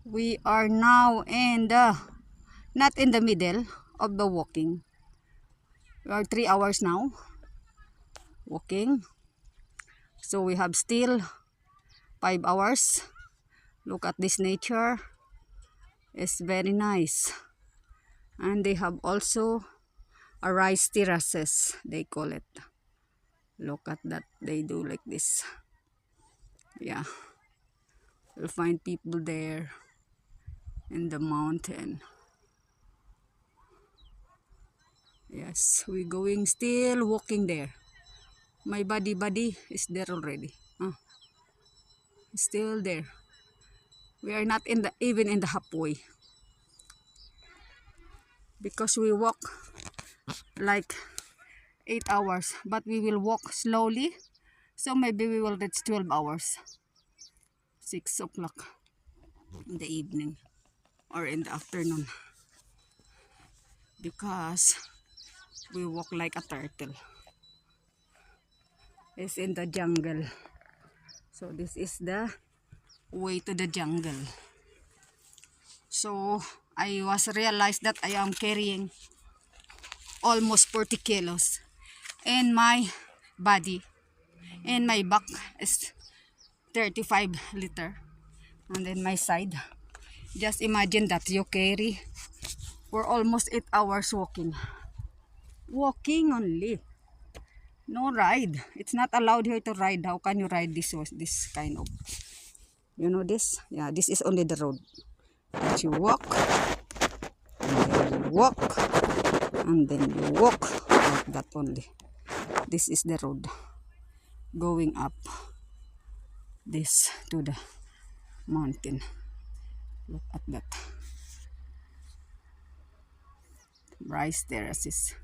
We are now in the, not in the middle of the walking. We are 3 hours now walking. So we have still 5 hours. Look at this nature. It's very nice. And they have also a rice terraces, they call it. Look at that. They do like this. Yeah. You'll find people there in the mountain. Yes, we're going still walking there. My buddy is there already. Still there. We are not in the even in the halfway. Because we walk like 8 hours, but we will walk slowly. So maybe we will reach 12 hours. 6 o'clock in the evening or in the afternoon. Because we walk like a turtle. It's in the jungle. So this is the way to the jungle. So I was realized that I am carrying almost 40 kilos in my body. And my back is 35 liter. And then my side. Just imagine that you carry for almost 8 hours walking. Walking only. No ride. It's not allowed here to ride. How can you ride this kind of? You know this? Yeah, this is only the road. But you walk. And then you walk. And then you walk. Like that only. This is the road. Going up. This to the mountain. Look at that. Rice terraces.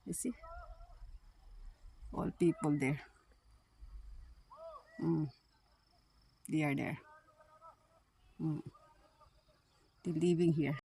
You see? All people there. They are there. They're living here.